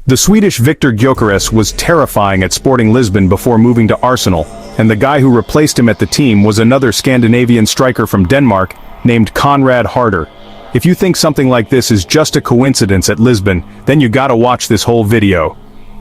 The Swedish Victor Gyökerich was terrifying at Sporting Lisbon before moving to Arsenal, and the guy who replaced him at the team was another Scandinavian striker from Denmark named Conrad Harder. If you think something like this is just a coincidence at Lisbon, then you gotta watch this whole video.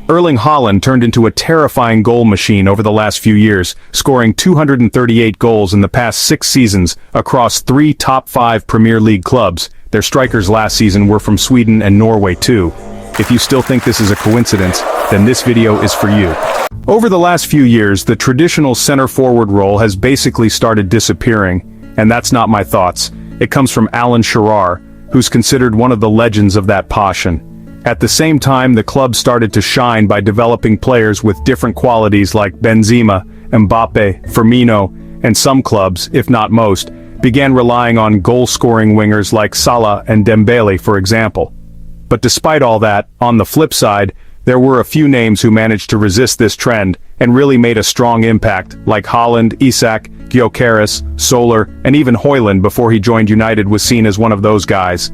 Erling Haaland turned into a terrifying goal machine over the last few years, scoring 238 goals in the past 6 seasons across 3 top 5 Premier League clubs. Their strikers last season were from Sweden and Norway too. If you still think this is a coincidence, then this video is for you. Over the last few years, the traditional center-forward role has basically started disappearing, and that's not my thoughts. It comes from Alan Shearer, who's considered one of the legends of that position. At the same time, the club started to shine by developing players with different qualities like Benzema, Mbappe, Firmino, and some clubs, if not most, began relying on goal-scoring wingers like Salah and Dembele, for example. But despite all that, on the flip side, there were a few names who managed to resist this trend and really made a strong impact, like Haaland, Izak, Gyökerich, Soler, and even Haaland before he joined United was seen as one of those guys.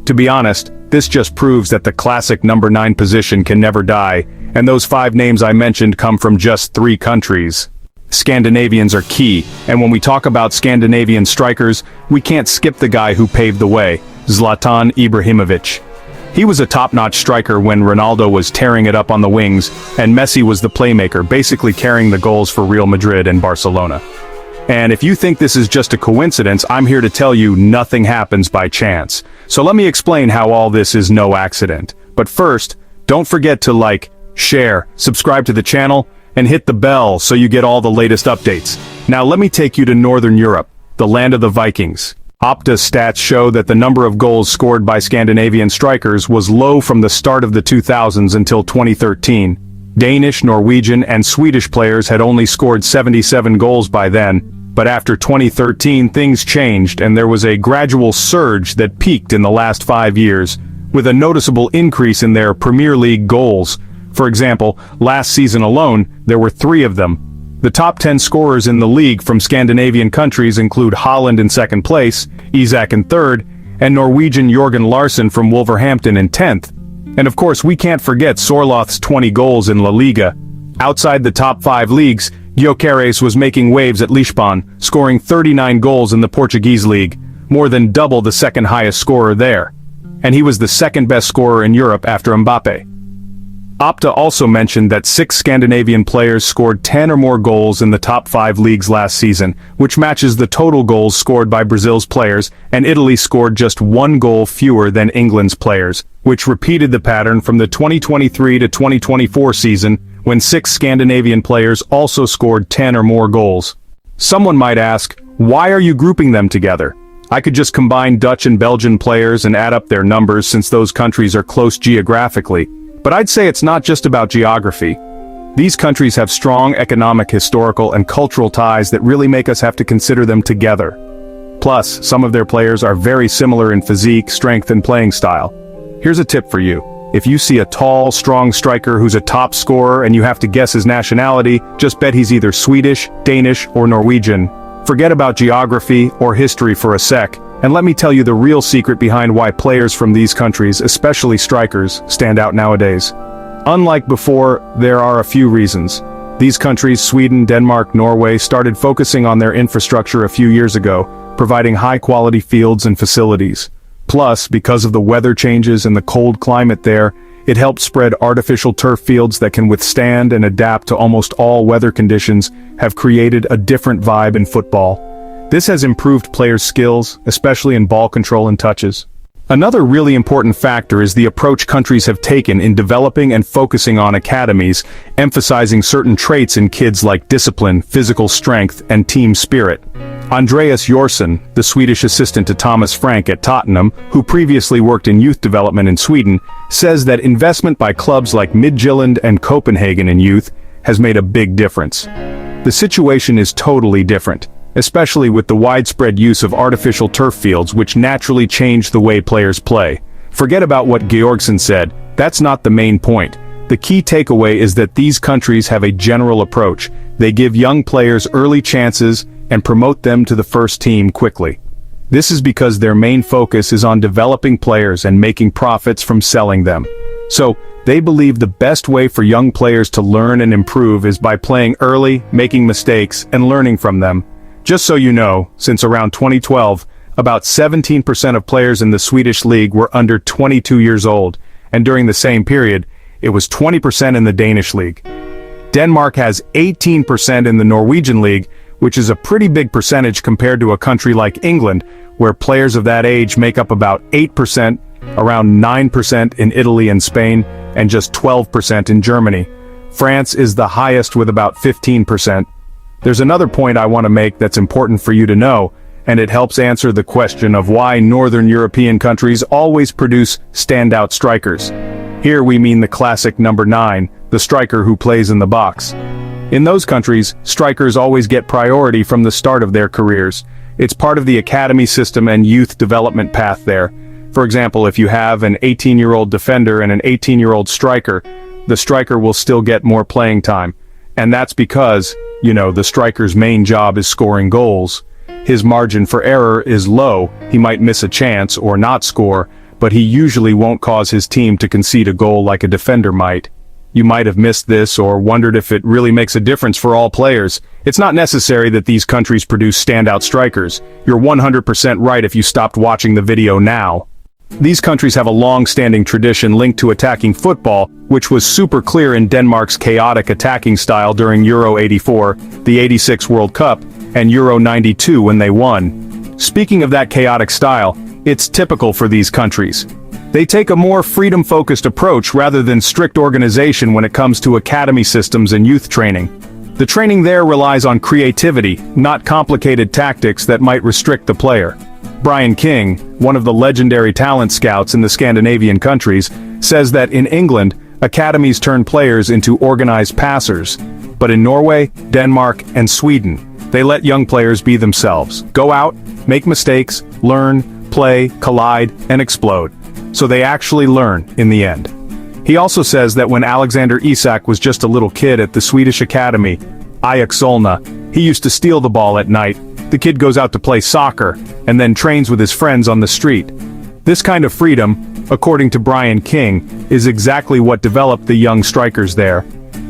To be honest, this just proves that the classic number 9 position can never die, and those 5 names I mentioned come from just 3 countries. Scandinavians are key, and when we talk about Scandinavian strikers, we can't skip the guy who paved the way, Zlatan Ibrahimovic. He was a top-notch striker when Ronaldo was tearing it up on the wings, and Messi was the playmaker, basically carrying the goals for Real Madrid and Barcelona. And if you think this is just a coincidence, I'm here to tell you nothing happens by chance. So let me explain how all this is no accident. But first, don't forget to like, share, subscribe to the channel, and hit the bell so you get all the latest updates. Now let me take you to Northern Europe, the land of the Vikings. Opta stats show that the number of goals scored by Scandinavian strikers was low from the start of the 2000s until 2013. Danish, Norwegian, and Swedish players had only scored 77 goals by then, but after 2013 things changed and there was a gradual surge that peaked in the last 5 years, with a noticeable increase in their Premier League goals. For example, last season alone, there were 3 of them. The top 10 scorers in the league from Scandinavian countries include Haaland in 2nd place, Izak in 3rd, and Norwegian Jørgen Larsen from Wolverhampton in 10th. And of course we can't forget Sorloth's 20 goals in La Liga. Outside the top 5 leagues, Gyökerich was making waves at Lisbon, scoring 39 goals in the Portuguese league, more than double the 2nd highest scorer there. And he was the 2nd best scorer in Europe after Mbappe. Opta also mentioned that 6 Scandinavian players scored 10 or more goals in the top 5 leagues last season, which matches the total goals scored by Brazil's players, and Italy scored just 1 goal fewer than England's players, which repeated the pattern from the 2023 to 2024 season, when 6 Scandinavian players also scored 10 or more goals. Someone might ask, why are you grouping them together? I could just combine Dutch and Belgian players and add up their numbers since those countries are close geographically. But I'd say it's not just about geography. These countries have strong economic, historical, and cultural ties that really make us have to consider them together. Plus, some of their players are very similar in physique, strength, and playing style. Here's a tip for you. If you see a tall, strong striker who's a top scorer and you have to guess his nationality, just bet he's either Swedish, Danish, or Norwegian. Forget about geography or history for a sec, and let me tell you the real secret behind why players from these countries, especially strikers, stand out nowadays. Unlike before, there are a few reasons. These countries, Sweden, Denmark, Norway, started focusing on their infrastructure a few years ago, providing high-quality fields and facilities. Plus, because of the weather changes and the cold climate there, it helped spread artificial turf fields that can withstand and adapt to almost all weather conditions, have created a different vibe in football. This has improved players' skills, especially in ball control and touches. Another really important factor is the approach countries have taken in developing and focusing on academies, emphasizing certain traits in kids like discipline, physical strength, and team spirit. Andreas Jorsson, the Swedish assistant to Thomas Frank at Tottenham, who previously worked in youth development in Sweden, says that investment by clubs like Midtjylland and Copenhagen in youth has made a big difference. The situation is totally different, especially with the widespread use of artificial turf fields which naturally change the way players play. Forget about what Georgsson said, that's not the main point. The key takeaway is that these countries have a general approach. They give young players early chances and promote them to the first team quickly. This is because their main focus is on developing players and making profits from selling them. So, They believe the best way for young players to learn and improve is by playing early, making mistakes, and learning from them. Just so you know, since around 2012, about 17% of players in the Swedish league were under 22 years old, and during the same period, it was 20% in the Danish league. Denmark has 18% in the Norwegian league, which is a pretty big percentage compared to a country like England, where players of that age make up about 8%, around 9% in Italy and Spain, and just 12% in Germany. France is the highest with about 15%. There's another point I want to make that's important for you to know, and it helps answer the question of why Northern European countries always produce standout strikers. Here we mean the classic number 9, the striker who plays in the box. In those countries, strikers always get priority from the start of their careers. It's part of the academy system and youth development path there. For example, if you have an 18-year-old defender and an 18-year-old striker, the striker will still get more playing time. And that's because, the striker's main job is scoring goals. His margin for error is low. He might miss a chance or not score, but he usually won't cause his team to concede a goal like a defender might. You might have missed this or wondered if it really makes a difference for all players. It's not necessary that these countries produce standout strikers. You're 100% right if you stopped watching the video now. These countries have a long-standing tradition linked to attacking football, which was super clear in Denmark's chaotic attacking style during Euro 84, the 86 World Cup, and Euro 92 when they won. Speaking of that chaotic style, it's typical for these countries. They take a more freedom-focused approach rather than strict organization when it comes to academy systems and youth training. The training there relies on creativity, not complicated tactics that might restrict the player. Brian King, one of the legendary talent scouts in the Scandinavian countries, says that in England, academies turn players into organized passers. But in Norway, Denmark, and Sweden, they let young players be themselves. Go out, make mistakes, learn, play, collide, and explode. So they actually learn in the end. He also says that when Alexander Isak was just a little kid at the Swedish academy, Ajax Solna, he used to steal the ball at night. The kid goes out to play soccer, and then trains with his friends on the street. This kind of freedom, according to Brian King, is exactly what developed the young strikers there.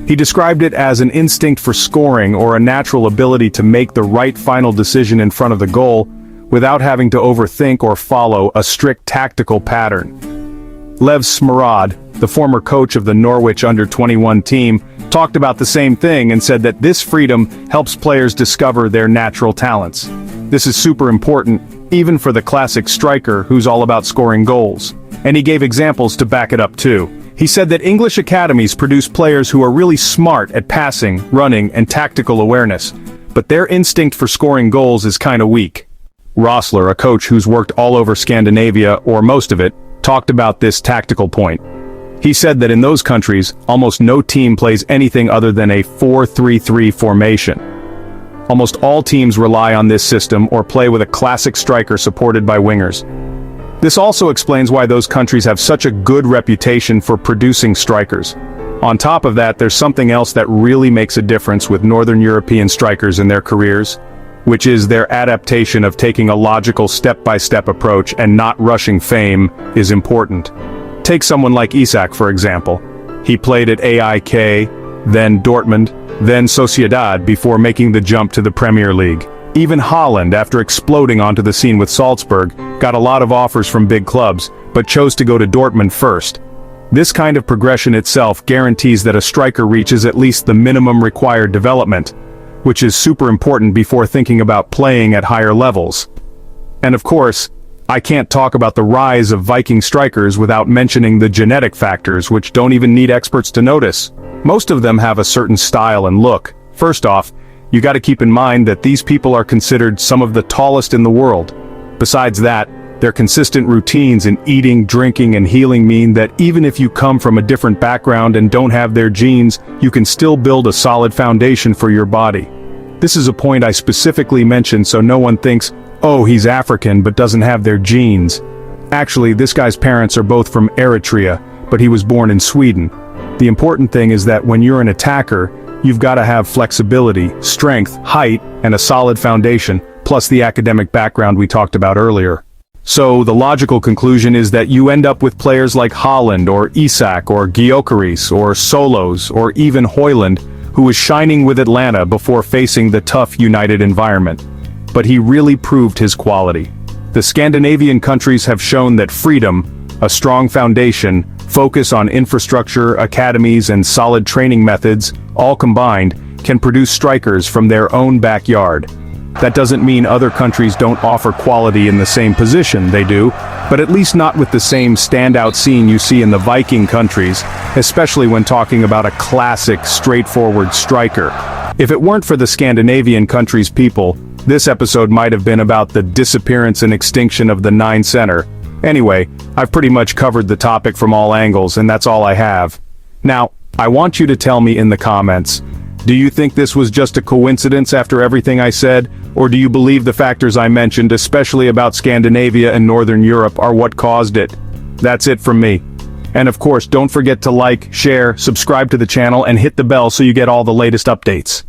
He described it as an instinct for scoring or a natural ability to make the right final decision in front of the goal, without having to overthink or follow a strict tactical pattern. Lev Smerod, the former coach of the Norwich under-21 team, talked about the same thing and said that this freedom helps players discover their natural talents. This is super important, even for the classic striker who's all about scoring goals. And he gave examples to back it up too. He said that English academies produce players who are really smart at passing, running, and tactical awareness, but their instinct for scoring goals is kinda weak. Rossler, a coach who's worked all over Scandinavia, or most of it, talked about this tactical point. He said that in those countries, almost no team plays anything other than a 4-3-3 formation. Almost all teams rely on this system or play with a classic striker supported by wingers. This also explains why those countries have such a good reputation for producing strikers. On top of that, there's something else that really makes a difference with Northern European strikers in their careers, which is their adaptation of taking a logical step-by-step approach and not rushing fame is important. Take someone like Isak, for example. He played at AIK, then Dortmund, then Sociedad before making the jump to the Premier League. Even Haaland, after exploding onto the scene with Salzburg, got a lot of offers from big clubs, but chose to go to Dortmund first. This kind of progression itself guarantees that a striker reaches at least the minimum required development, which is super important before thinking about playing at higher levels. And of course, I can't talk about the rise of Viking strikers without mentioning the genetic factors, which don't even need experts to notice. Most of them have a certain style and look. First off, you gotta keep in mind that these people are considered some of the tallest in the world. Besides that, their consistent routines in eating, drinking, and healing mean that even if you come from a different background and don't have their genes, you can still build a solid foundation for your body. This is a point I specifically mentioned so no one thinks, oh, he's African but doesn't have their genes. Actually, this guy's parents are both from Eritrea, but he was born in Sweden. The important thing is that when you're an attacker, you've got to have flexibility, strength, height, and a solid foundation, plus the academic background we talked about earlier. So the logical conclusion is that you end up with players like Haaland or Izak or Gyökerich or Solos or even Haaland, who was shining with Atlanta before facing the tough United environment. But he really proved his quality. The Scandinavian countries have shown that freedom, a strong foundation, focus on infrastructure, academies and solid training methods, all combined, can produce strikers from their own backyard. That doesn't mean other countries don't offer quality in the same position, they do, but at least not with the same standout scene you see in the Viking countries, especially when talking about a classic, straightforward striker. If it weren't for the Scandinavian countries' people, this episode might have been about the disappearance and extinction of the 9 center. Anyway, I've pretty much covered the topic from all angles, and that's all I have. Now, I want you to tell me in the comments, do you think this was just a coincidence after everything I said, or do you believe the factors I mentioned, especially about Scandinavia and Northern Europe, are what caused it? That's it from me. And of course, don't forget to like, share, subscribe to the channel, and hit the bell so you get all the latest updates.